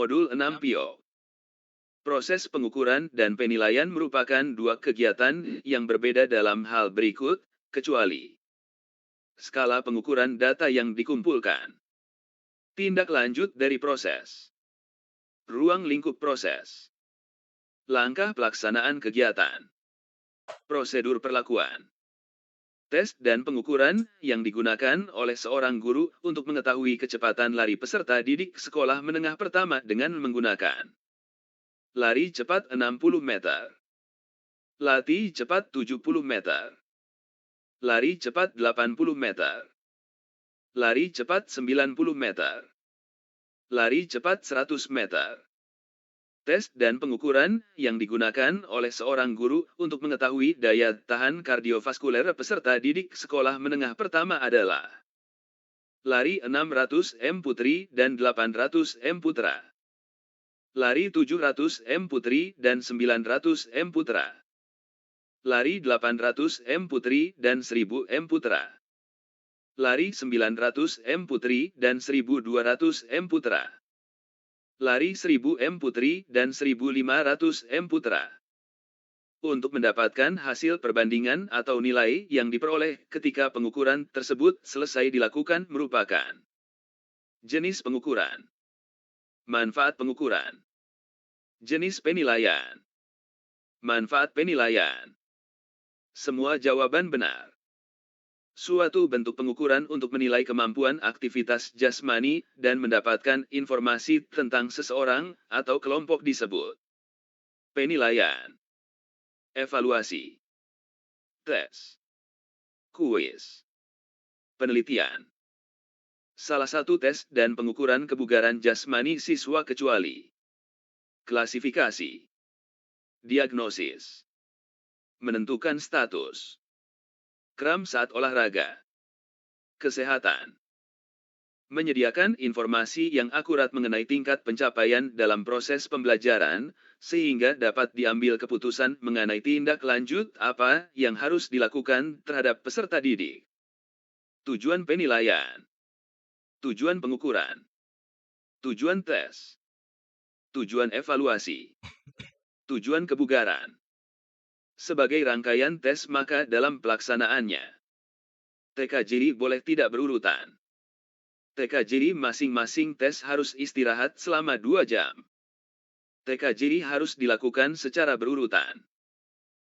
Modul 6 PIO. Proses pengukuran dan penilaian merupakan dua kegiatan yang berbeda dalam hal berikut, kecuali skala pengukuran data yang dikumpulkan. Tindak lanjut dari proses. Ruang lingkup proses. Langkah pelaksanaan kegiatan. Prosedur perlakuan. Tes dan pengukuran yang digunakan oleh seorang guru untuk mengetahui kecepatan lari peserta didik sekolah menengah pertama dengan menggunakan lari cepat 60 meter, latih cepat 70 meter, lari cepat 80 meter, lari cepat 90 meter, lari cepat 100 meter. Tes dan pengukuran yang digunakan oleh seorang guru untuk mengetahui daya tahan kardiovaskuler peserta didik sekolah menengah pertama adalah lari 600 m putri dan 800 m putra, lari 700 m putri dan 900 m putra, lari 800 m putri dan 1000 m putra, lari 900 m putri dan 1200 m putra, lari 1000 m putri dan 1500 m putra. Untuk mendapatkan hasil perbandingan atau nilai yang diperoleh ketika pengukuran tersebut selesai dilakukan merupakan jenis pengukuran, manfaat pengukuran, jenis penilaian, manfaat penilaian. Semua jawaban benar. Suatu bentuk pengukuran untuk menilai kemampuan aktivitas jasmani dan mendapatkan informasi tentang seseorang atau kelompok disebut penilaian, evaluasi, tes, kuis, penelitian. Salah satu tes dan pengukuran kebugaran jasmani siswa kecuali klasifikasi, diagnosis, menentukan status, kram saat olahraga, kesehatan, menyediakan informasi yang akurat mengenai tingkat pencapaian dalam proses pembelajaran, sehingga dapat diambil keputusan mengenai tindak lanjut apa yang harus dilakukan terhadap peserta didik. Tujuan penilaian, tujuan pengukuran, tujuan tes, tujuan evaluasi, tujuan kebugaran. Sebagai rangkaian tes maka dalam pelaksanaannya, TKJ boleh tidak berurutan. TKJ masing-masing tes harus istirahat selama 2 jam. TKJ harus dilakukan secara berurutan.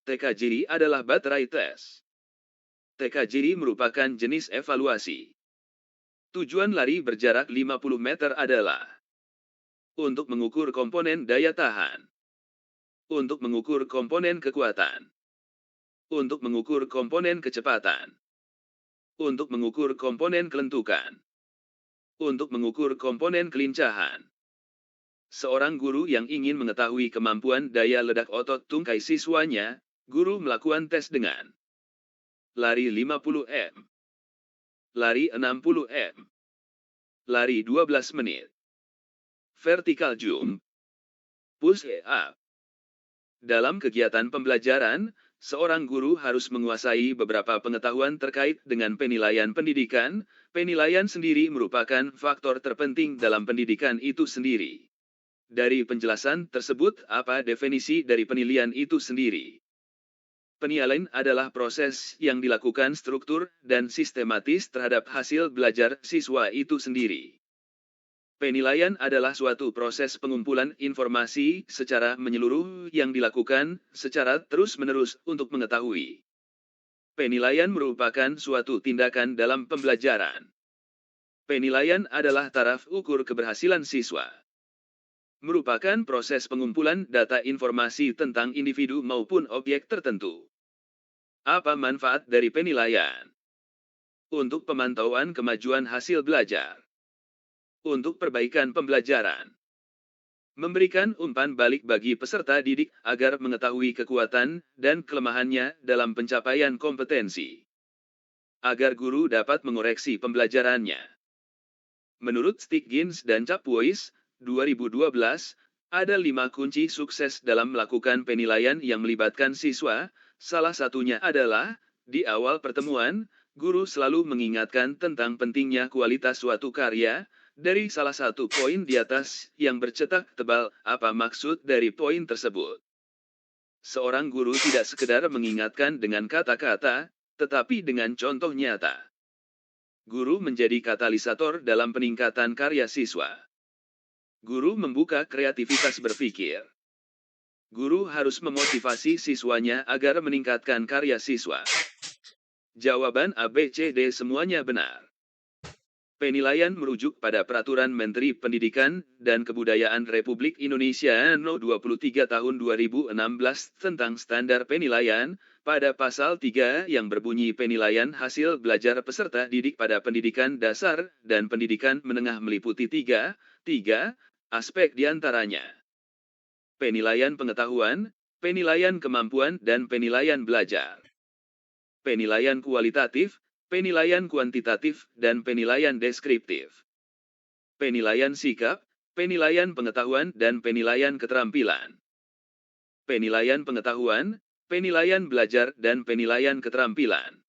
TKJ adalah baterai tes. TKJ merupakan jenis evaluasi. Tujuan lari berjarak 50 meter adalah untuk mengukur komponen daya tahan, untuk mengukur komponen kekuatan, untuk mengukur komponen kecepatan, untuk mengukur komponen kelentukan, untuk mengukur komponen kelincahan. Seorang guru yang ingin mengetahui kemampuan daya ledak otot tungkai siswanya, guru melakukan tes dengan lari 50 m, lari 60 m, lari 12 menit, vertical jump, push up. Dalam kegiatan pembelajaran, seorang guru harus menguasai beberapa pengetahuan terkait dengan penilaian pendidikan. Penilaian sendiri merupakan faktor terpenting dalam pendidikan itu sendiri. Dari penjelasan tersebut, apa definisi dari penilaian itu sendiri? Penilaian adalah proses yang dilakukan struktur dan sistematis terhadap hasil belajar siswa itu sendiri. Penilaian adalah suatu proses pengumpulan informasi secara menyeluruh yang dilakukan secara terus-menerus untuk mengetahui. Penilaian merupakan suatu tindakan dalam pembelajaran. Penilaian adalah taraf ukur keberhasilan siswa. Merupakan proses pengumpulan data informasi tentang individu maupun objek tertentu. Apa manfaat dari penilaian? Untuk pemantauan kemajuan hasil belajar. Untuk perbaikan pembelajaran. Memberikan umpan balik bagi peserta didik agar mengetahui kekuatan dan kelemahannya dalam pencapaian kompetensi. Agar guru dapat mengoreksi pembelajarannya. Menurut Stiggins dan Chapuis, 2012, ada 5 kunci sukses dalam melakukan penilaian yang melibatkan siswa. Salah satunya adalah, di awal pertemuan, guru selalu mengingatkan tentang pentingnya kualitas suatu karya. Dari salah satu poin di atas yang bercetak tebal, apa maksud dari poin tersebut? Seorang guru tidak sekedar mengingatkan dengan kata-kata, tetapi dengan contoh nyata. Guru menjadi katalisator dalam peningkatan karya siswa. Guru membuka kreativitas berpikir. Guru harus memotivasi siswanya agar meningkatkan karya siswa. Jawaban A, B, C, D semuanya benar. Penilaian merujuk pada Peraturan Menteri Pendidikan dan Kebudayaan Republik Indonesia No. 23 Tahun 2016 tentang standar penilaian, pada pasal 3 yang berbunyi penilaian hasil belajar peserta didik pada pendidikan dasar dan pendidikan menengah meliputi tiga aspek diantaranya. Penilaian pengetahuan, penilaian kemampuan dan penilaian belajar. Penilaian kualitatif, penilaian kuantitatif, dan penilaian deskriptif. Penilaian sikap, penilaian pengetahuan dan penilaian keterampilan. Penilaian pengetahuan, penilaian belajar dan penilaian keterampilan.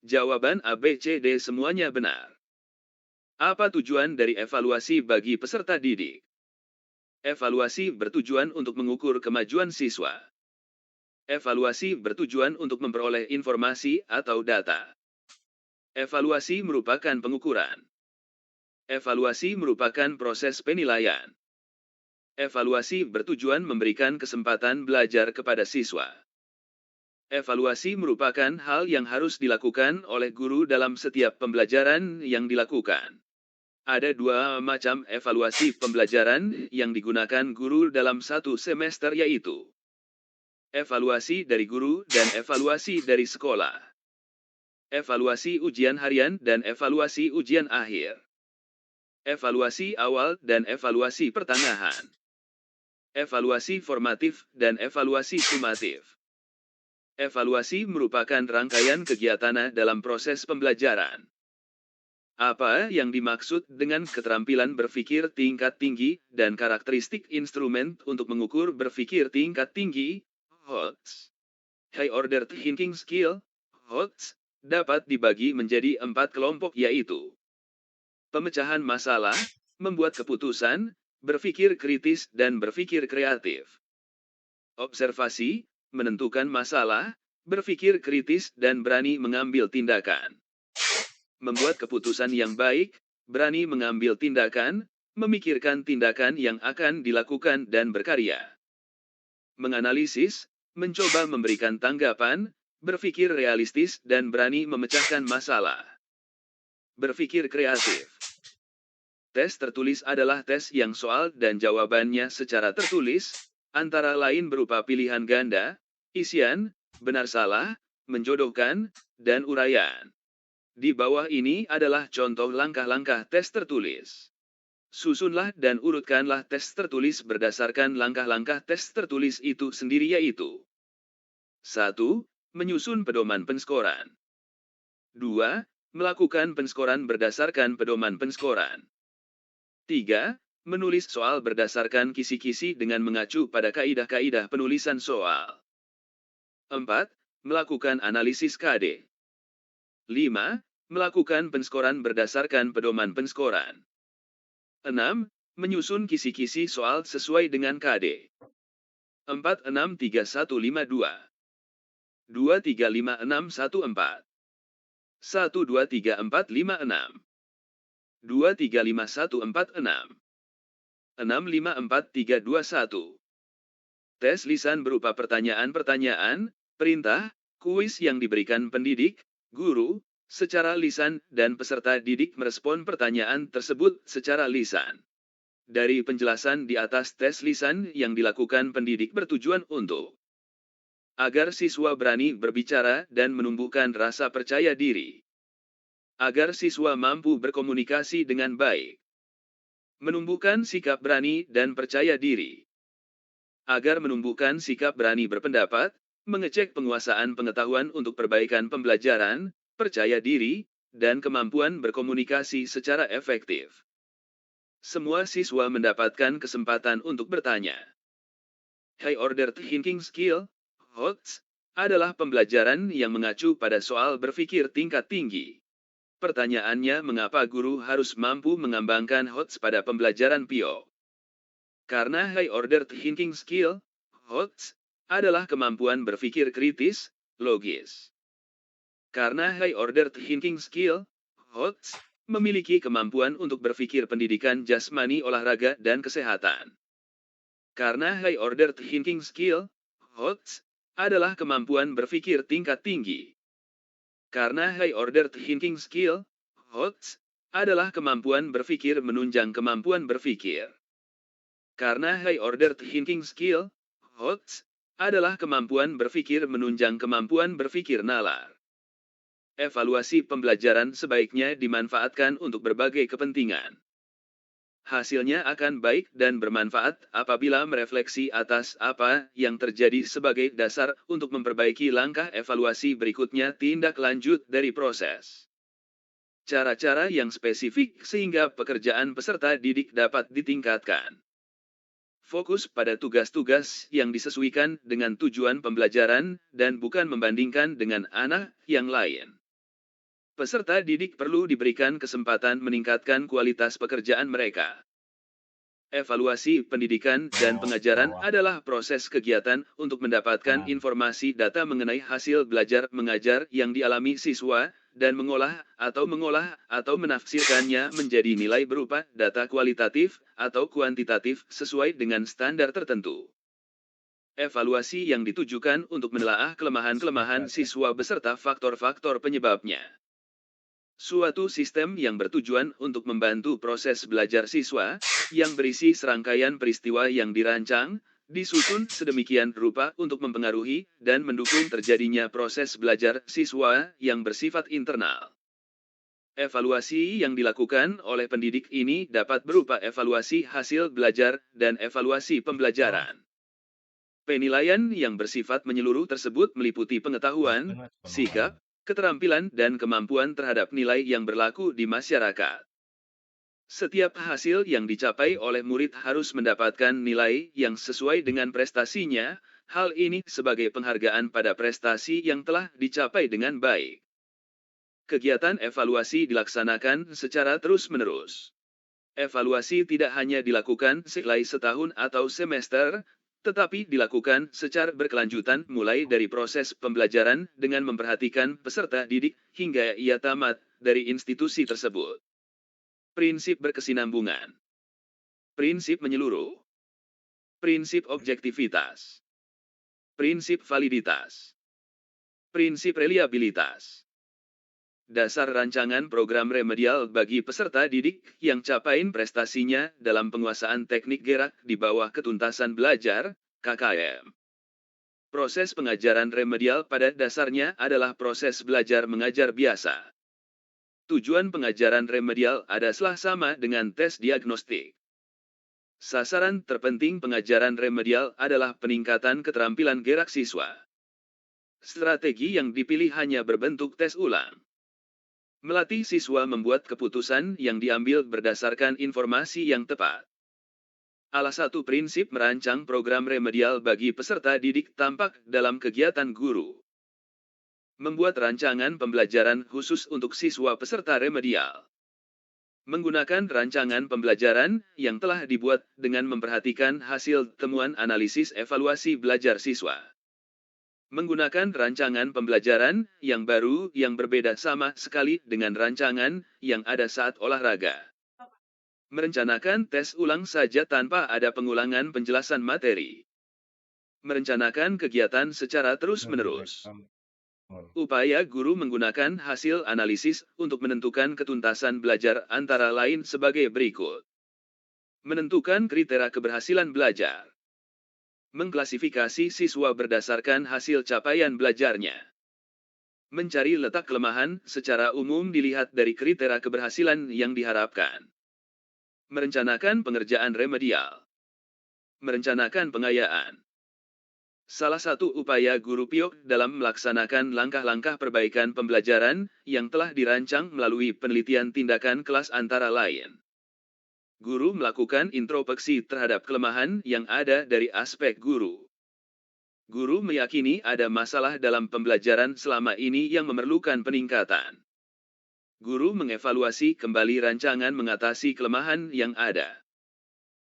Jawaban A, B, C, D semuanya benar. Apa tujuan dari evaluasi bagi peserta didik? Evaluasi bertujuan untuk mengukur kemajuan siswa. Evaluasi bertujuan untuk memperoleh informasi atau data. Evaluasi merupakan pengukuran. Evaluasi merupakan proses penilaian. Evaluasi bertujuan memberikan kesempatan belajar kepada siswa. Evaluasi merupakan hal yang harus dilakukan oleh guru dalam setiap pembelajaran yang dilakukan. Ada dua macam evaluasi pembelajaran yang digunakan guru dalam satu semester, yaitu evaluasi dari guru dan evaluasi dari sekolah. Evaluasi ujian harian dan evaluasi ujian akhir. Evaluasi awal dan evaluasi pertengahan. Evaluasi formatif dan evaluasi sumatif. Evaluasi merupakan rangkaian kegiatan dalam proses pembelajaran. Apa yang dimaksud dengan keterampilan berpikir tingkat tinggi dan karakteristik instrumen untuk mengukur berpikir tingkat tinggi, HOTS? High Order Thinking Skill, HOTS, dapat dibagi menjadi 4 kelompok, yaitu pemecahan masalah, membuat keputusan, berpikir kritis dan berpikir kreatif. Observasi, menentukan masalah, berpikir kritis dan berani mengambil tindakan. Membuat keputusan yang baik, berani mengambil tindakan, memikirkan tindakan yang akan dilakukan dan berkarya. Menganalisis, mencoba memberikan tanggapan, berpikir realistis dan berani memecahkan masalah. Berpikir kreatif. Tes tertulis adalah tes yang soal dan jawabannya secara tertulis, antara lain berupa pilihan ganda, isian, benar salah, menjodohkan, dan uraian. Di bawah ini adalah contoh langkah-langkah tes tertulis. Susunlah dan urutkanlah tes tertulis berdasarkan langkah-langkah tes tertulis itu sendiri, yaitu 1. Menyusun pedoman penskoran. 2. Melakukan penskoran berdasarkan pedoman penskoran. 3. Menulis soal berdasarkan kisi-kisi dengan mengacu pada kaidah-kaidah penulisan soal. 4. Melakukan analisis KD. 5. Melakukan penskoran berdasarkan pedoman penskoran. 6. Menyusun kisi-kisi soal sesuai dengan KD. 463152. 235614. 123456. 235146. 654321. Tes lisan berupa pertanyaan-pertanyaan, perintah, kuis yang diberikan pendidik, guru, secara lisan dan peserta didik merespon pertanyaan tersebut secara lisan. Dari penjelasan di atas, tes lisan yang dilakukan pendidik bertujuan untuk agar siswa berani berbicara dan menumbuhkan rasa percaya diri. Agar siswa mampu berkomunikasi dengan baik. Menumbuhkan sikap berani dan percaya diri. Agar menumbuhkan sikap berani berpendapat, mengecek penguasaan pengetahuan untuk perbaikan pembelajaran, percaya diri, dan kemampuan berkomunikasi secara efektif. Semua siswa mendapatkan kesempatan untuk bertanya. High Order Thinking Skill, HOTS, adalah pembelajaran yang mengacu pada soal berpikir tingkat tinggi. Pertanyaannya, mengapa guru harus mampu mengembangkan HOTS pada pembelajaran PIO? Karena high order thinking skill, HOTS, adalah kemampuan berpikir kritis, logis. Karena high order thinking skill, HOTS, memiliki kemampuan untuk berpikir pendidikan jasmani, olahraga, dan kesehatan. Karena high order thinking skill, HOTS, adalah kemampuan berpikir tingkat tinggi. Karena high order thinking skill, HOTS, adalah kemampuan berpikir menunjang kemampuan berpikir. Karena high order thinking skill, HOTS, adalah kemampuan berpikir menunjang kemampuan berpikir nalar. Evaluasi pembelajaran sebaiknya dimanfaatkan untuk berbagai kepentingan. Hasilnya akan baik dan bermanfaat apabila merefleksi atas apa yang terjadi sebagai dasar untuk memperbaiki langkah evaluasi berikutnya, tindak lanjut dari proses. Cara-cara yang spesifik sehingga pekerjaan peserta didik dapat ditingkatkan. Fokus pada tugas-tugas yang disesuaikan dengan tujuan pembelajaran dan bukan membandingkan dengan anak yang lain. Peserta didik perlu diberikan kesempatan meningkatkan kualitas pekerjaan mereka. Evaluasi pendidikan dan pengajaran adalah proses kegiatan untuk mendapatkan informasi data mengenai hasil belajar mengajar yang dialami siswa, dan mengolah atau menafsirkannya menjadi nilai berupa data kualitatif atau kuantitatif sesuai dengan standar tertentu. Evaluasi yang ditujukan untuk menelaah kelemahan-kelemahan siswa beserta faktor-faktor penyebabnya. Suatu sistem yang bertujuan untuk membantu proses belajar siswa, yang berisi serangkaian peristiwa yang dirancang, disusun sedemikian rupa untuk mempengaruhi dan mendukung terjadinya proses belajar siswa yang bersifat internal. Evaluasi yang dilakukan oleh pendidik ini dapat berupa evaluasi hasil belajar dan evaluasi pembelajaran. Penilaian yang bersifat menyeluruh tersebut meliputi pengetahuan, sikap, keterampilan, dan kemampuan terhadap nilai yang berlaku di masyarakat. Setiap hasil yang dicapai oleh murid harus mendapatkan nilai yang sesuai dengan prestasinya, hal ini sebagai penghargaan pada prestasi yang telah dicapai dengan baik. Kegiatan evaluasi dilaksanakan secara terus-menerus. Evaluasi tidak hanya dilakukan sekali setahun atau semester, tetapi dilakukan secara berkelanjutan mulai dari proses pembelajaran dengan memperhatikan peserta didik hingga ia tamat dari institusi tersebut. Prinsip berkesinambungan. Prinsip menyeluruh. Prinsip objektivitas. Prinsip validitas. Prinsip reliabilitas. Dasar rancangan program remedial bagi peserta didik yang capaian prestasinya dalam penguasaan teknik gerak di bawah ketuntasan belajar, KKM. Proses pengajaran remedial pada dasarnya adalah proses belajar mengajar biasa. Tujuan pengajaran remedial adalah sama dengan tes diagnostik. Sasaran terpenting pengajaran remedial adalah peningkatan keterampilan gerak siswa. Strategi yang dipilih hanya berbentuk tes ulang. Melatih siswa membuat keputusan yang diambil berdasarkan informasi yang tepat. Salah satu prinsip merancang program remedial bagi peserta didik tampak dalam kegiatan guru. Membuat rancangan pembelajaran khusus untuk siswa peserta remedial. Menggunakan rancangan pembelajaran yang telah dibuat dengan memperhatikan hasil temuan analisis evaluasi belajar siswa. Menggunakan rancangan pembelajaran yang baru yang berbeda sama sekali dengan rancangan yang ada saat olahraga. Merencanakan tes ulang saja tanpa ada pengulangan penjelasan materi. Merencanakan kegiatan secara terus-menerus. Upaya guru menggunakan hasil analisis untuk menentukan ketuntasan belajar antara lain sebagai berikut. Menentukan kriteria keberhasilan belajar. Mengklasifikasi siswa berdasarkan hasil capaian belajarnya. Mencari letak kelemahan secara umum dilihat dari kriteria keberhasilan yang diharapkan. Merencanakan pengerjaan remedial. Merencanakan pengayaan. Salah satu upaya guru PIO dalam melaksanakan langkah-langkah perbaikan pembelajaran yang telah dirancang melalui penelitian tindakan kelas antara lain. Guru melakukan introspeksi terhadap kelemahan yang ada dari aspek guru. Guru meyakini ada masalah dalam pembelajaran selama ini yang memerlukan peningkatan. Guru mengevaluasi kembali rancangan mengatasi kelemahan yang ada.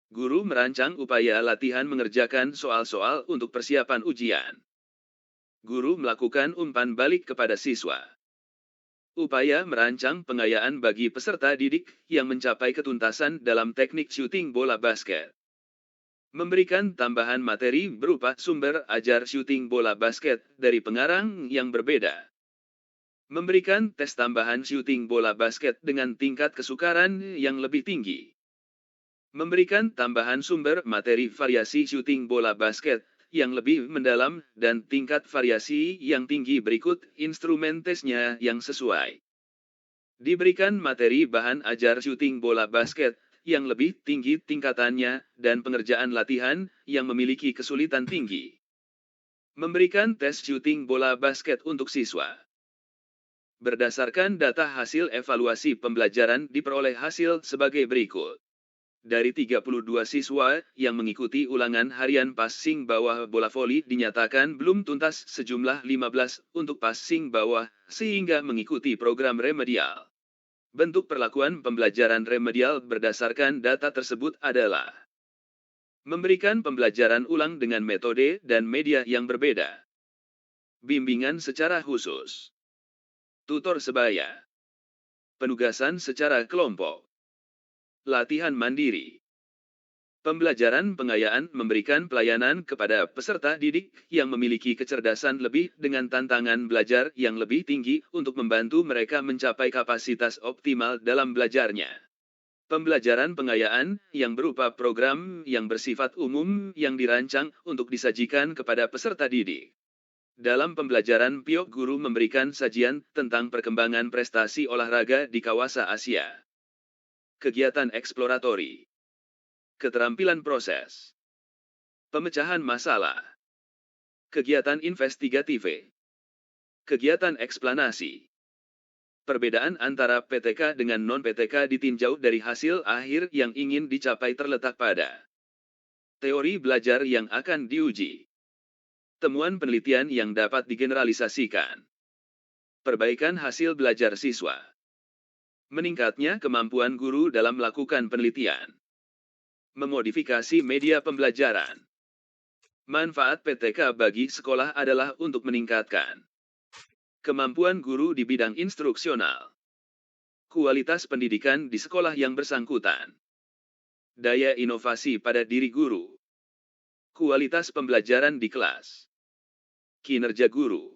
Guru merancang upaya latihan mengerjakan soal-soal untuk persiapan ujian. Guru melakukan umpan balik kepada siswa. Upaya merancang pengayaan bagi peserta didik yang mencapai ketuntasan dalam teknik syuting bola basket. Memberikan tambahan materi berupa sumber ajar syuting bola basket dari pengarang yang berbeda. Memberikan tes tambahan syuting bola basket dengan tingkat kesukaran yang lebih tinggi. Memberikan tambahan sumber materi variasi syuting bola basket yang lebih mendalam dan tingkat variasi yang tinggi berikut instrumen tesnya yang sesuai. Diberikan materi bahan ajar syuting bola basket yang lebih tinggi tingkatannya dan pengerjaan latihan yang memiliki kesulitan tinggi. Memberikan tes syuting bola basket untuk siswa. Berdasarkan data hasil evaluasi pembelajaran diperoleh hasil sebagai berikut. Dari 32 siswa yang mengikuti ulangan harian passing bawah bola voli dinyatakan belum tuntas sejumlah 15 untuk passing bawah sehingga mengikuti program remedial. Bentuk perlakuan pembelajaran remedial berdasarkan data tersebut adalah memberikan pembelajaran ulang dengan metode dan media yang berbeda. Bimbingan secara khusus. Tutor sebaya. Penugasan secara kelompok. Latihan mandiri. Pembelajaran pengayaan memberikan pelayanan kepada peserta didik yang memiliki kecerdasan lebih dengan tantangan belajar yang lebih tinggi untuk membantu mereka mencapai kapasitas optimal dalam belajarnya. Pembelajaran pengayaan yang berupa program yang bersifat umum yang dirancang untuk disajikan kepada peserta didik. Dalam pembelajaran PIO, guru memberikan sajian tentang perkembangan prestasi olahraga di kawasan Asia. Kegiatan eksploratori. Keterampilan proses. Pemecahan masalah. Kegiatan investigatif. Kegiatan eksplanasi. Perbedaan antara PTK dengan non-PTK ditinjau dari hasil akhir yang ingin dicapai terletak pada teori belajar yang akan diuji. Temuan penelitian yang dapat digeneralisasikan. Perbaikan hasil belajar siswa. Meningkatnya kemampuan guru dalam melakukan penelitian. Memodifikasi media pembelajaran. Manfaat PTK bagi sekolah adalah untuk meningkatkan kemampuan guru di bidang instruksional, kualitas pendidikan di sekolah yang bersangkutan, daya inovasi pada diri guru, kualitas pembelajaran di kelas, kinerja guru.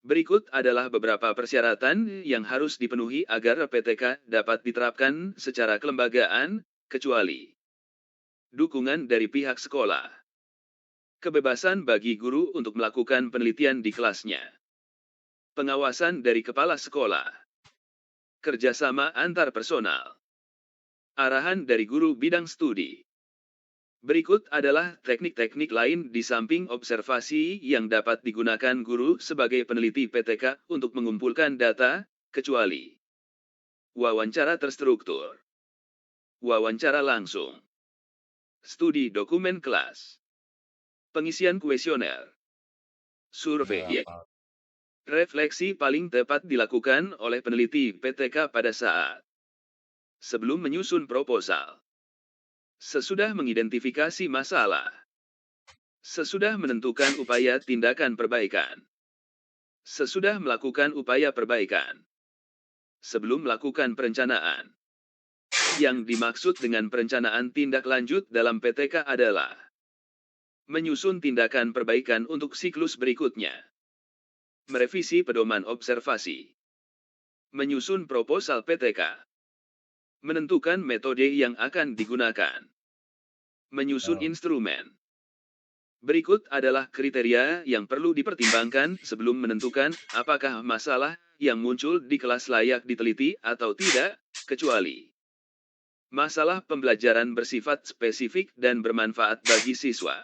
Berikut adalah beberapa persyaratan yang harus dipenuhi agar PTK dapat diterapkan secara kelembagaan, kecuali dukungan dari pihak sekolah, kebebasan bagi guru untuk melakukan penelitian di kelasnya, pengawasan dari kepala sekolah, kerjasama antar personal, arahan dari guru bidang studi. Berikut adalah teknik-teknik lain di samping observasi yang dapat digunakan guru sebagai peneliti PTK untuk mengumpulkan data, kecuali wawancara terstruktur, wawancara langsung, studi dokumen kelas, pengisian kuesioner, survei. Refleksi paling tepat dilakukan oleh peneliti PTK pada saat sebelum menyusun proposal, sesudah mengidentifikasi masalah, sesudah menentukan upaya tindakan perbaikan, sesudah melakukan upaya perbaikan, sebelum melakukan perencanaan. Yang dimaksud dengan perencanaan tindak lanjut dalam PTK adalah menyusun tindakan perbaikan untuk siklus berikutnya, merevisi pedoman observasi, menyusun proposal PTK, menentukan metode yang akan digunakan, menyusun instrumen. Berikut adalah kriteria yang perlu dipertimbangkan sebelum menentukan apakah masalah yang muncul di kelas layak diteliti atau tidak, kecuali masalah pembelajaran bersifat spesifik dan bermanfaat bagi siswa.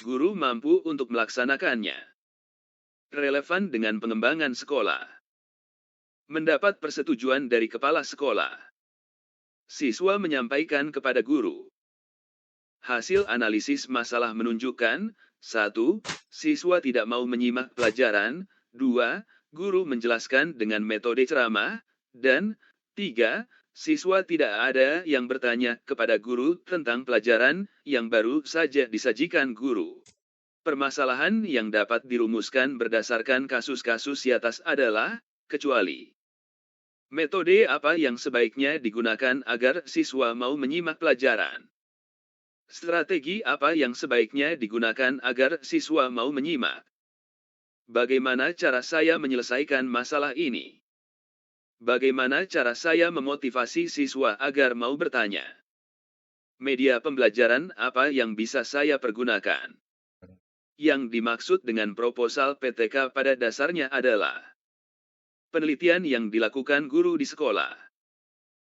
Guru mampu untuk melaksanakannya. Relevan dengan pengembangan sekolah. Mendapat persetujuan dari kepala sekolah. Siswa menyampaikan kepada guru. Hasil analisis masalah menunjukkan, 1. Siswa tidak mau menyimak pelajaran, 2. guru menjelaskan dengan metode ceramah, dan 3. Siswa tidak ada yang bertanya kepada guru tentang pelajaran yang baru saja disajikan guru. Permasalahan yang dapat dirumuskan berdasarkan kasus-kasus di atas adalah, kecuali. Metode apa yang sebaiknya digunakan agar siswa mau menyimak pelajaran? Strategi apa yang sebaiknya digunakan agar siswa mau menyimak? Bagaimana cara saya menyelesaikan masalah ini? Bagaimana cara saya memotivasi siswa agar mau bertanya? Media pembelajaran apa yang bisa saya pergunakan? Yang dimaksud dengan proposal PTK pada dasarnya adalah penelitian yang dilakukan guru di sekolah.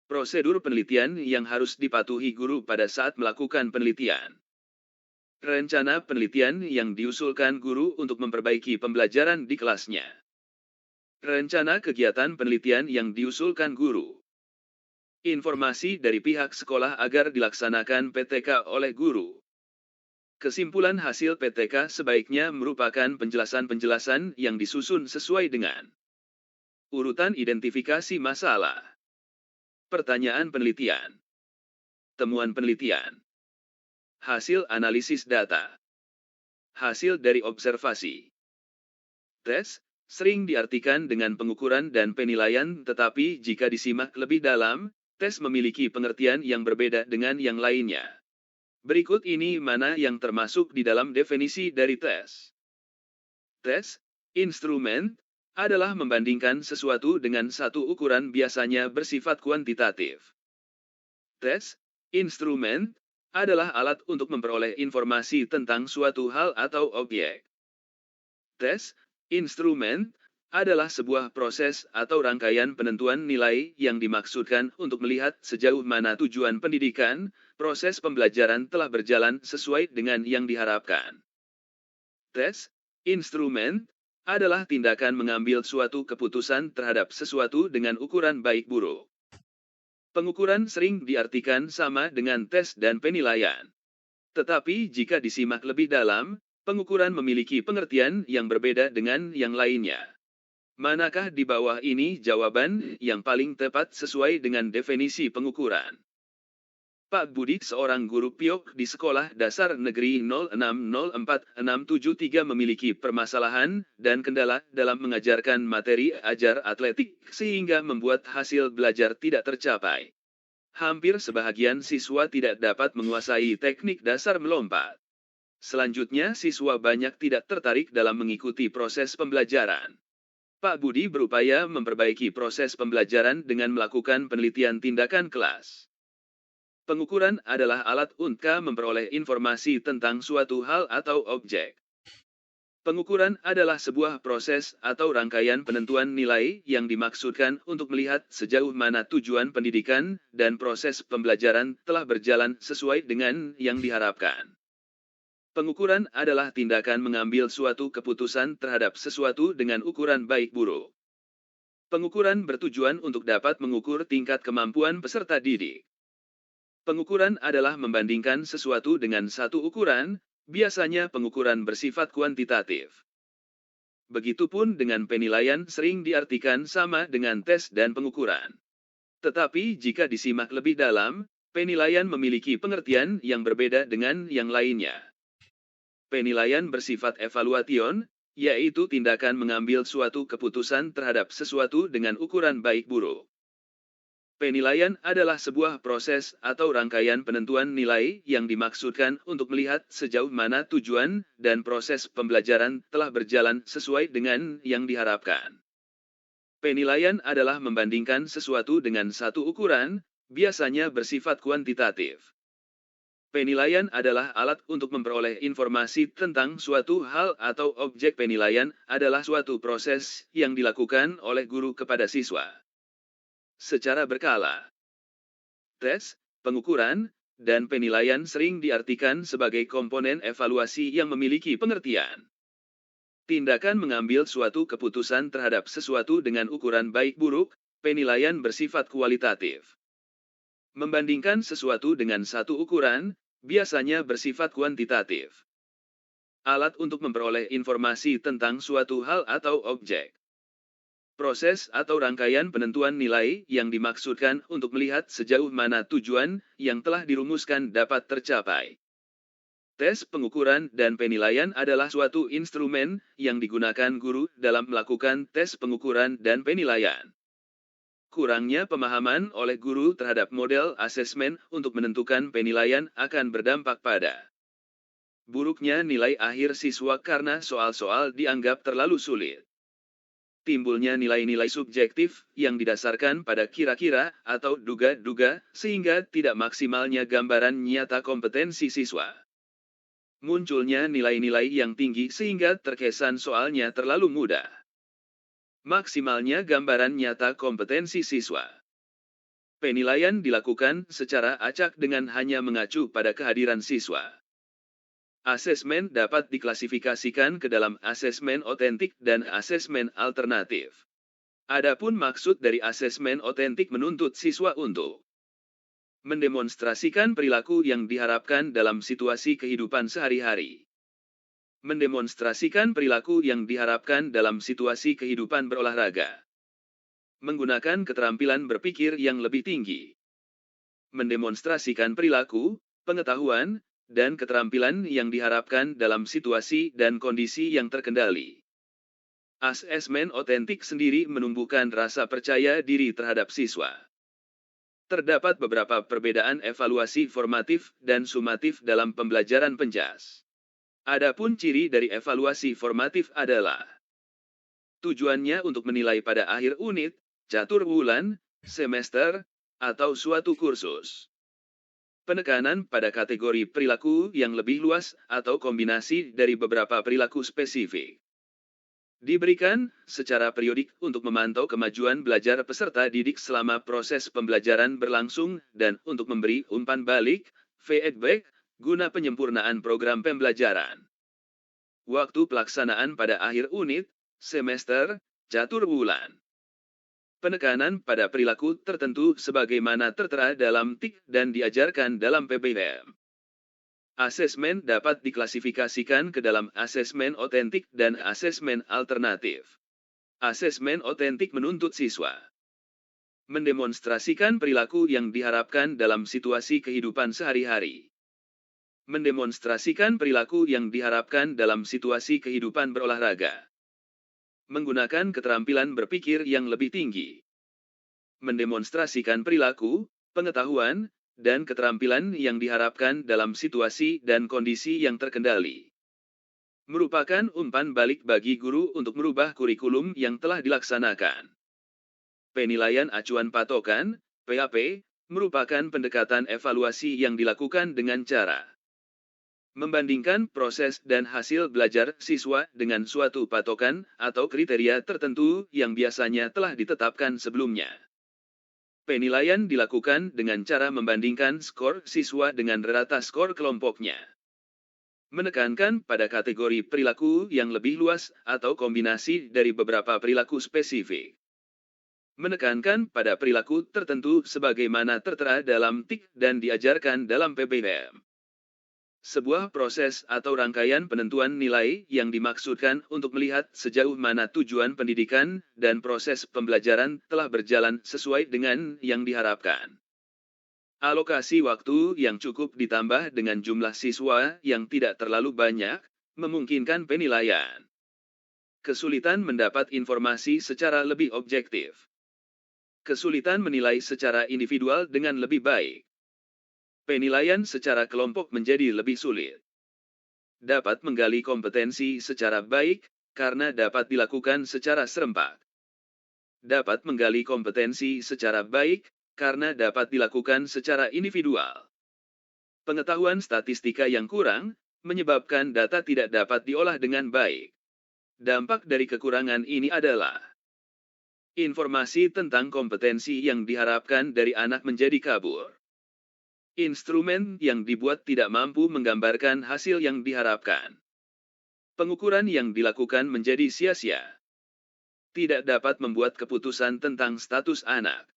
Prosedur penelitian yang harus dipatuhi guru pada saat melakukan penelitian. Rencana penelitian yang diusulkan guru untuk memperbaiki pembelajaran di kelasnya. Rencana kegiatan penelitian yang diusulkan guru. Informasi dari pihak sekolah agar dilaksanakan PTK oleh guru. Kesimpulan hasil PTK sebaiknya merupakan penjelasan-penjelasan yang disusun sesuai dengan urutan identifikasi masalah, pertanyaan penelitian, temuan penelitian, hasil analisis data, hasil dari observasi. Tes sering diartikan dengan pengukuran dan penilaian, tetapi jika disimak lebih dalam, tes memiliki pengertian yang berbeda dengan yang lainnya. Berikut ini mana yang termasuk di dalam definisi dari tes. Tes, instrumen, adalah membandingkan sesuatu dengan satu ukuran biasanya bersifat kuantitatif. Tes, instrumen, adalah alat untuk memperoleh informasi tentang suatu hal atau objek. Tes, instrumen, adalah sebuah proses atau rangkaian penentuan nilai yang dimaksudkan untuk melihat sejauh mana tujuan pendidikan, proses pembelajaran telah berjalan sesuai dengan yang diharapkan. Tes, instrumen, adalah tindakan mengambil suatu keputusan terhadap sesuatu dengan ukuran baik buruk. Pengukuran sering diartikan sama dengan tes dan penilaian. Tetapi jika disimak lebih dalam, pengukuran memiliki pengertian yang berbeda dengan yang lainnya. Manakah di bawah ini jawaban yang paling tepat sesuai dengan definisi pengukuran? Pak Budi, seorang guru piok di Sekolah Dasar Negeri 0604673, memiliki permasalahan dan kendala dalam mengajarkan materi ajar atletik sehingga membuat hasil belajar tidak tercapai. Hampir sebahagian siswa tidak dapat menguasai teknik dasar melompat. Selanjutnya, siswa banyak tidak tertarik dalam mengikuti proses pembelajaran. Pak Budi berupaya memperbaiki proses pembelajaran dengan melakukan penelitian tindakan kelas. Pengukuran adalah alat untuk memperoleh informasi tentang suatu hal atau objek. Pengukuran adalah sebuah proses atau rangkaian penentuan nilai yang dimaksudkan untuk melihat sejauh mana tujuan pendidikan dan proses pembelajaran telah berjalan sesuai dengan yang diharapkan. Pengukuran adalah tindakan mengambil suatu keputusan terhadap sesuatu dengan ukuran baik buruk. Pengukuran bertujuan untuk dapat mengukur tingkat kemampuan peserta didik. Pengukuran adalah membandingkan sesuatu dengan satu ukuran, biasanya pengukuran bersifat kuantitatif. Begitupun dengan penilaian, sering diartikan sama dengan tes dan pengukuran. Tetapi jika disimak lebih dalam, penilaian memiliki pengertian yang berbeda dengan yang lainnya. Penilaian bersifat evaluation, yaitu tindakan mengambil suatu keputusan terhadap sesuatu dengan ukuran baik buruk. Penilaian adalah sebuah proses atau rangkaian penentuan nilai yang dimaksudkan untuk melihat sejauh mana tujuan dan proses pembelajaran telah berjalan sesuai dengan yang diharapkan. Penilaian adalah membandingkan sesuatu dengan satu ukuran, biasanya bersifat kuantitatif. Penilaian adalah alat untuk memperoleh informasi tentang suatu hal atau objek. Penilaian adalah suatu proses yang dilakukan oleh guru kepada siswa secara berkala. Tes, pengukuran, dan penilaian sering diartikan sebagai komponen evaluasi yang memiliki pengertian. Tindakan mengambil suatu keputusan terhadap sesuatu dengan ukuran baik buruk, penilaian bersifat kualitatif. Membandingkan sesuatu dengan satu ukuran, biasanya bersifat kuantitatif. Alat untuk memperoleh informasi tentang suatu hal atau objek. Proses atau rangkaian penentuan nilai yang dimaksudkan untuk melihat sejauh mana tujuan yang telah dirumuskan dapat tercapai. Tes pengukuran dan penilaian adalah suatu instrumen yang digunakan guru dalam melakukan tes pengukuran dan penilaian. Kurangnya pemahaman oleh guru terhadap model asesmen untuk menentukan penilaian akan berdampak pada buruknya nilai akhir siswa karena soal-soal dianggap terlalu sulit. Timbulnya nilai-nilai subjektif yang didasarkan pada kira-kira atau duga-duga sehingga tidak maksimalnya gambaran nyata kompetensi siswa. Munculnya nilai-nilai yang tinggi sehingga terkesan soalnya terlalu mudah. Maksimalnya gambaran nyata kompetensi siswa. Penilaian dilakukan secara acak dengan hanya mengacu pada kehadiran siswa. Asesmen dapat diklasifikasikan ke dalam asesmen otentik dan asesmen alternatif. Adapun maksud dari asesmen otentik menuntut siswa untuk mendemonstrasikan perilaku yang diharapkan dalam situasi kehidupan sehari-hari. Mendemonstrasikan perilaku yang diharapkan dalam situasi kehidupan berolahraga. Menggunakan keterampilan berpikir yang lebih tinggi. Mendemonstrasikan perilaku, pengetahuan, dan keterampilan yang diharapkan dalam situasi dan kondisi yang terkendali. Asesmen otentik sendiri menumbuhkan rasa percaya diri terhadap siswa. Terdapat beberapa perbedaan evaluasi formatif dan sumatif dalam pembelajaran penjas. Adapun ciri dari evaluasi formatif adalah tujuannya untuk menilai pada akhir unit, catur bulan, semester, atau suatu kursus. Penekanan pada kategori perilaku yang lebih luas atau kombinasi dari beberapa perilaku spesifik. Diberikan secara periodik untuk memantau kemajuan belajar peserta didik selama proses pembelajaran berlangsung dan untuk memberi umpan balik, feedback, guna penyempurnaan program pembelajaran. Waktu pelaksanaan pada akhir unit, semester, catur bulan. Penekanan pada perilaku tertentu sebagaimana tertera dalam TIK dan diajarkan dalam PBM. Asesmen dapat diklasifikasikan ke dalam asesmen otentik dan asesmen alternatif. Asesmen otentik menuntut siswa mendemonstrasikan perilaku yang diharapkan dalam situasi kehidupan sehari-hari. Mendemonstrasikan perilaku yang diharapkan dalam situasi kehidupan berolahraga. Menggunakan keterampilan berpikir yang lebih tinggi. Mendemonstrasikan perilaku, pengetahuan, dan keterampilan yang diharapkan dalam situasi dan kondisi yang terkendali. Merupakan umpan balik bagi guru untuk merubah kurikulum yang telah dilaksanakan. Penilaian acuan patokan, PAP, merupakan pendekatan evaluasi yang dilakukan dengan cara membandingkan proses dan hasil belajar siswa dengan suatu patokan atau kriteria tertentu yang biasanya telah ditetapkan sebelumnya. Penilaian dilakukan dengan cara membandingkan skor siswa dengan rata skor kelompoknya. Menekankan pada kategori perilaku yang lebih luas atau kombinasi dari beberapa perilaku spesifik. Menekankan pada perilaku tertentu sebagaimana tertera dalam TIK dan diajarkan dalam PBM. Sebuah proses atau rangkaian penentuan nilai yang dimaksudkan untuk melihat sejauh mana tujuan pendidikan dan proses pembelajaran telah berjalan sesuai dengan yang diharapkan. Alokasi waktu yang cukup ditambah dengan jumlah siswa yang tidak terlalu banyak, memungkinkan penilaian. Kesulitan mendapat informasi secara lebih objektif. Kesulitan menilai secara individual dengan lebih baik. Penilaian secara kelompok menjadi lebih sulit. Dapat menggali kompetensi secara baik, karena dapat dilakukan secara serempak. Dapat menggali kompetensi secara baik, karena dapat dilakukan secara individual. Pengetahuan statistika yang kurang, menyebabkan data tidak dapat diolah dengan baik. Dampak dari kekurangan ini adalah informasi tentang kompetensi yang diharapkan dari anak menjadi kabur. Instrumen yang dibuat tidak mampu menggambarkan hasil yang diharapkan. Pengukuran yang dilakukan menjadi sia-sia. Tidak dapat membuat keputusan tentang status anak.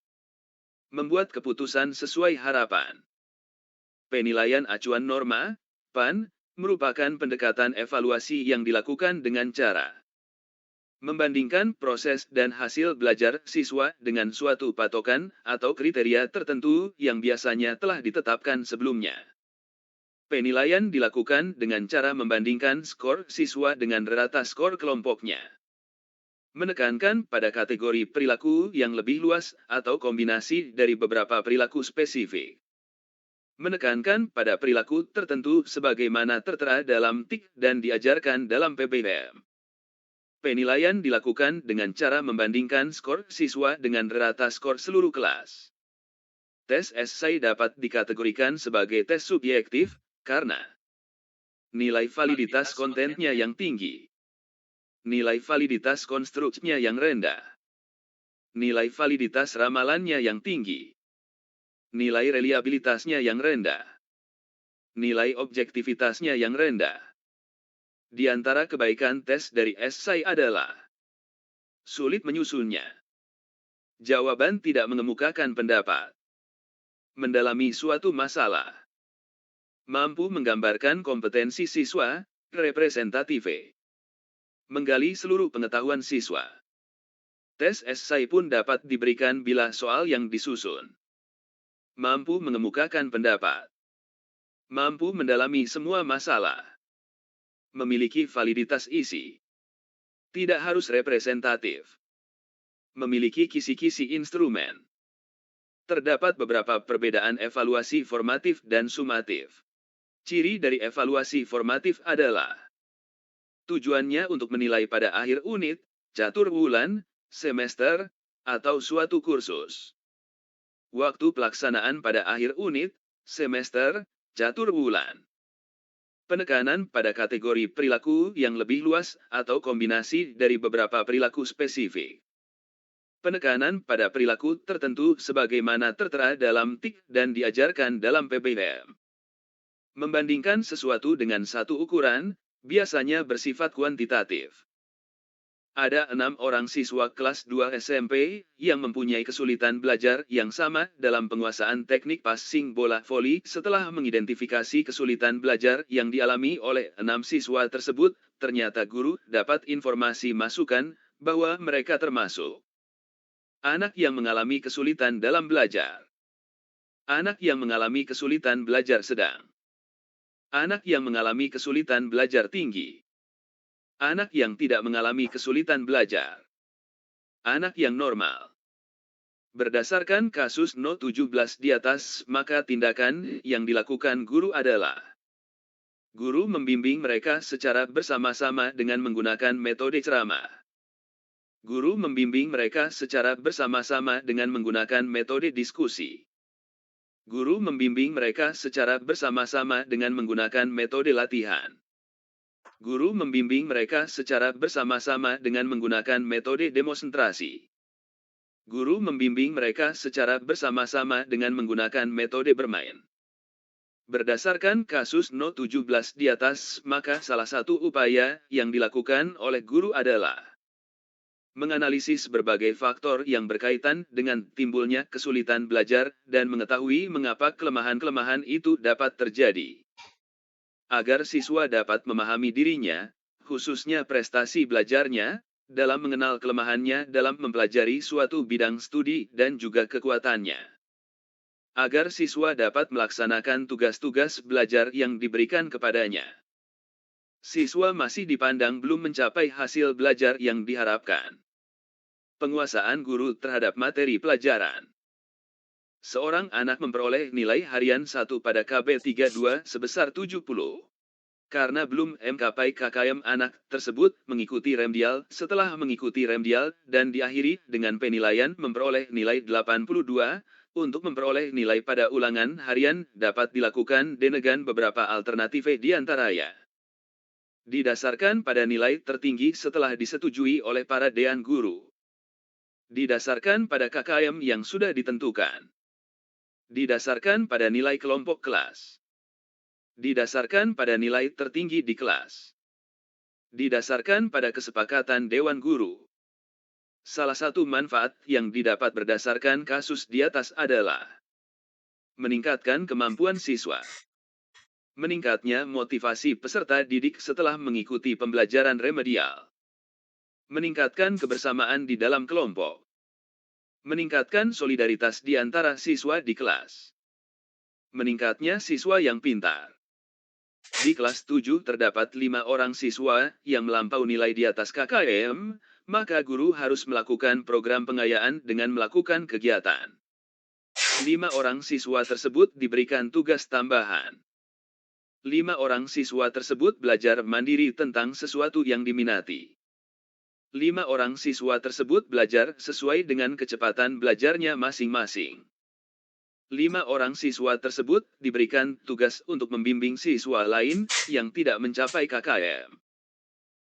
Membuat keputusan sesuai harapan. Penilaian acuan norma, PAN, merupakan pendekatan evaluasi yang dilakukan dengan cara Membandingkan proses dan hasil belajar siswa dengan suatu patokan atau kriteria tertentu yang biasanya telah ditetapkan sebelumnya. Penilaian dilakukan dengan cara membandingkan skor siswa dengan rata skor kelompoknya. Menekankan pada kategori perilaku yang lebih luas atau kombinasi dari beberapa perilaku spesifik. Menekankan pada perilaku tertentu sebagaimana tertera dalam TIK dan diajarkan dalam PBM. Penilaian dilakukan dengan cara membandingkan skor siswa dengan rata skor seluruh kelas. Tes esai dapat dikategorikan sebagai tes subjektif, karena nilai validitas kontennya yang tinggi, nilai validitas konstruksinya yang rendah, nilai validitas ramalannya yang tinggi, nilai reliabilitasnya yang rendah, nilai objektivitasnya yang rendah. Di antara kebaikan tes dari esai adalah sulit menyusunnya. Jawaban tidak mengemukakan pendapat. Mendalami suatu masalah. Mampu menggambarkan kompetensi siswa, representatif. Menggali seluruh pengetahuan siswa. Tes esai pun dapat diberikan bila soal yang disusun. Mampu mengemukakan pendapat. Mampu mendalami semua masalah. Memiliki validitas isi. Tidak harus representatif. Memiliki kisi-kisi instrumen. Terdapat beberapa perbedaan evaluasi formatif dan sumatif. Ciri dari evaluasi formatif adalah tujuannya untuk menilai pada akhir unit, catur bulan, semester, atau suatu kursus. Waktu pelaksanaan pada akhir unit, semester, catur bulan. Penekanan pada kategori perilaku yang lebih luas atau kombinasi dari beberapa perilaku spesifik. Penekanan pada perilaku tertentu sebagaimana tertera dalam TIK dan diajarkan dalam PBM. Membandingkan sesuatu dengan satu ukuran, biasanya bersifat kuantitatif. Ada 6 orang siswa kelas 2 SMP yang mempunyai kesulitan belajar yang sama dalam penguasaan teknik passing bola voli setelah mengidentifikasi kesulitan belajar yang dialami oleh 6 siswa tersebut, ternyata guru dapat informasi masukan bahwa mereka termasuk anak yang mengalami kesulitan dalam belajar, anak yang mengalami kesulitan belajar sedang, anak yang mengalami kesulitan belajar tinggi, anak yang tidak mengalami kesulitan belajar, anak yang normal. Berdasarkan kasus No 17 di atas, maka tindakan yang dilakukan guru adalah guru membimbing mereka secara bersama-sama dengan menggunakan metode ceramah. Guru membimbing mereka secara bersama-sama dengan menggunakan metode diskusi. Guru membimbing mereka secara bersama-sama dengan menggunakan metode latihan. Guru membimbing mereka secara bersama-sama dengan menggunakan metode demonstrasi. Guru membimbing mereka secara bersama-sama dengan menggunakan metode bermain. Berdasarkan kasus No 17 di atas, maka salah satu upaya yang dilakukan oleh guru adalah menganalisis berbagai faktor yang berkaitan dengan timbulnya kesulitan belajar dan mengetahui mengapa kelemahan-kelemahan itu dapat terjadi. Agar siswa dapat memahami dirinya, khususnya prestasi belajarnya, dalam mengenal kelemahannya dalam mempelajari suatu bidang studi dan juga kekuatannya. Agar siswa dapat melaksanakan tugas-tugas belajar yang diberikan kepadanya. Siswa masih dipandang belum mencapai hasil belajar yang diharapkan. Penguasaan guru terhadap materi pelajaran. Seorang anak memperoleh nilai harian 1 pada KB32 sebesar 70. Karena belum mencapai KKM, anak tersebut mengikuti remedial. Setelah mengikuti remedial dan diakhiri dengan penilaian memperoleh nilai 82, untuk memperoleh nilai pada ulangan harian dapat dilakukan dengan beberapa alternatif di antaranya. Didasarkan pada nilai tertinggi setelah disetujui oleh para dean guru. Didasarkan pada KKM yang sudah ditentukan. Didasarkan pada nilai kelompok kelas. Didasarkan pada nilai tertinggi di kelas. Didasarkan pada kesepakatan dewan guru. Salah satu manfaat yang didapat berdasarkan kasus di atas adalah meningkatkan kemampuan siswa. Meningkatnya motivasi peserta didik setelah mengikuti pembelajaran remedial. Meningkatkan kebersamaan di dalam kelompok. Meningkatkan solidaritas di antara siswa di kelas. Meningkatnya siswa yang pintar. Di kelas 7 terdapat 5 orang siswa yang melampaui nilai di atas KKM, maka guru harus melakukan program pengayaan dengan melakukan kegiatan. 5 orang siswa tersebut diberikan tugas tambahan. 5 orang siswa tersebut belajar mandiri tentang sesuatu yang diminati. 5 orang siswa tersebut belajar sesuai dengan kecepatan belajarnya masing-masing. 5 orang siswa tersebut diberikan tugas untuk membimbing siswa lain yang tidak mencapai KKM.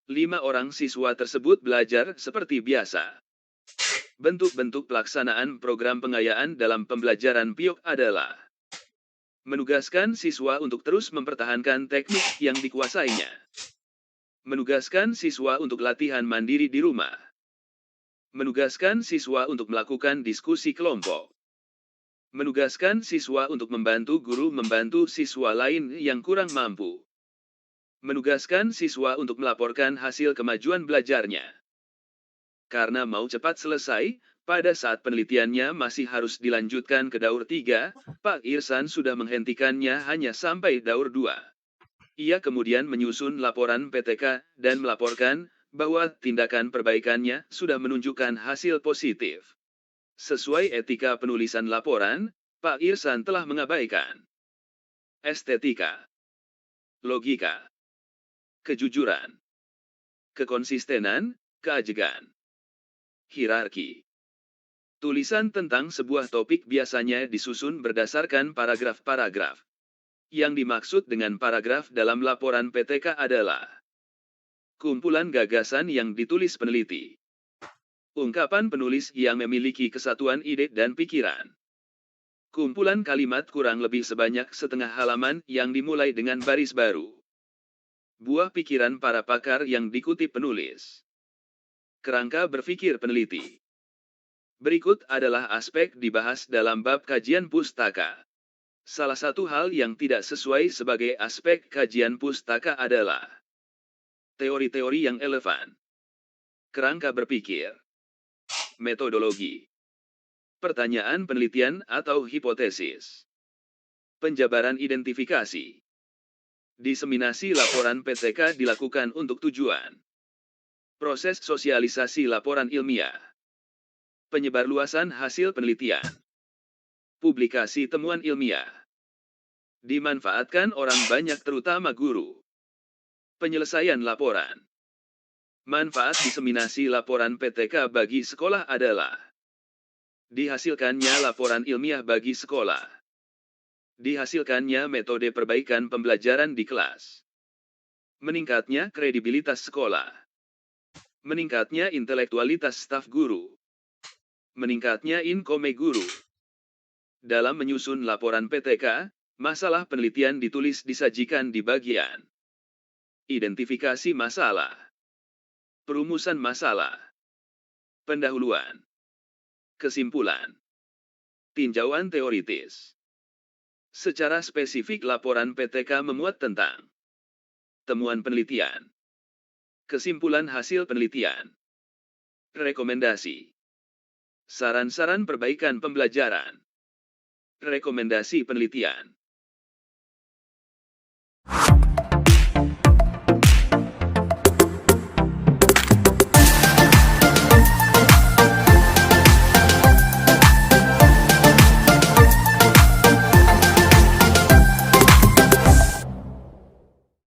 5 orang siswa tersebut belajar seperti biasa. Bentuk-bentuk pelaksanaan program pengayaan dalam pembelajaran PIOK adalah menugaskan siswa untuk terus mempertahankan teknik yang dikuasainya. Menugaskan siswa untuk latihan mandiri di rumah. Menugaskan siswa untuk melakukan diskusi kelompok. Menugaskan siswa untuk membantu guru membantu siswa lain yang kurang mampu. Menugaskan siswa untuk melaporkan hasil kemajuan belajarnya. Karena mau cepat selesai, pada saat penelitiannya masih harus dilanjutkan ke daur 3, Pak Irsan sudah menghentikannya hanya sampai daur 2. Ia kemudian menyusun laporan PTK dan melaporkan bahwa tindakan perbaikannya sudah menunjukkan hasil positif. Sesuai etika penulisan laporan, Pak Irsan telah mengabaikan estetika, logika, kejujuran, kekonsistenan, keajegan, hierarki. Tulisan tentang sebuah topik biasanya disusun berdasarkan paragraf-paragraf. Yang dimaksud dengan paragraf dalam laporan PTK adalah kumpulan gagasan yang ditulis peneliti. Ungkapan penulis yang memiliki kesatuan ide dan pikiran. Kumpulan kalimat kurang lebih sebanyak setengah halaman yang dimulai dengan baris baru. Buah pikiran para pakar yang dikutip penulis. Kerangka berpikir peneliti. Berikut adalah aspek dibahas dalam bab kajian pustaka. Salah satu hal yang tidak sesuai sebagai aspek kajian pustaka adalah teori-teori yang relevan, kerangka berpikir, metodologi, pertanyaan penelitian atau hipotesis, penjabaran identifikasi. Diseminasi laporan PTK dilakukan untuk tujuan proses sosialisasi laporan ilmiah, penyebarluasan hasil penelitian, publikasi temuan ilmiah, dimanfaatkan orang banyak terutama guru, penyelesaian laporan. Manfaat diseminasi laporan PTK bagi sekolah adalah dihasilkannya laporan ilmiah bagi sekolah, dihasilkannya metode perbaikan pembelajaran di kelas, meningkatnya kredibilitas sekolah, meningkatnya intelektualitas staf guru, meningkatnya income guru. Dalam menyusun laporan PTK, masalah penelitian ditulis disajikan di bagian identifikasi masalah, perumusan masalah, pendahuluan, kesimpulan, tinjauan teoritis. Secara spesifik laporan PTK memuat tentang temuan penelitian, kesimpulan hasil penelitian, rekomendasi, saran-saran perbaikan pembelajaran, rekomendasi penelitian,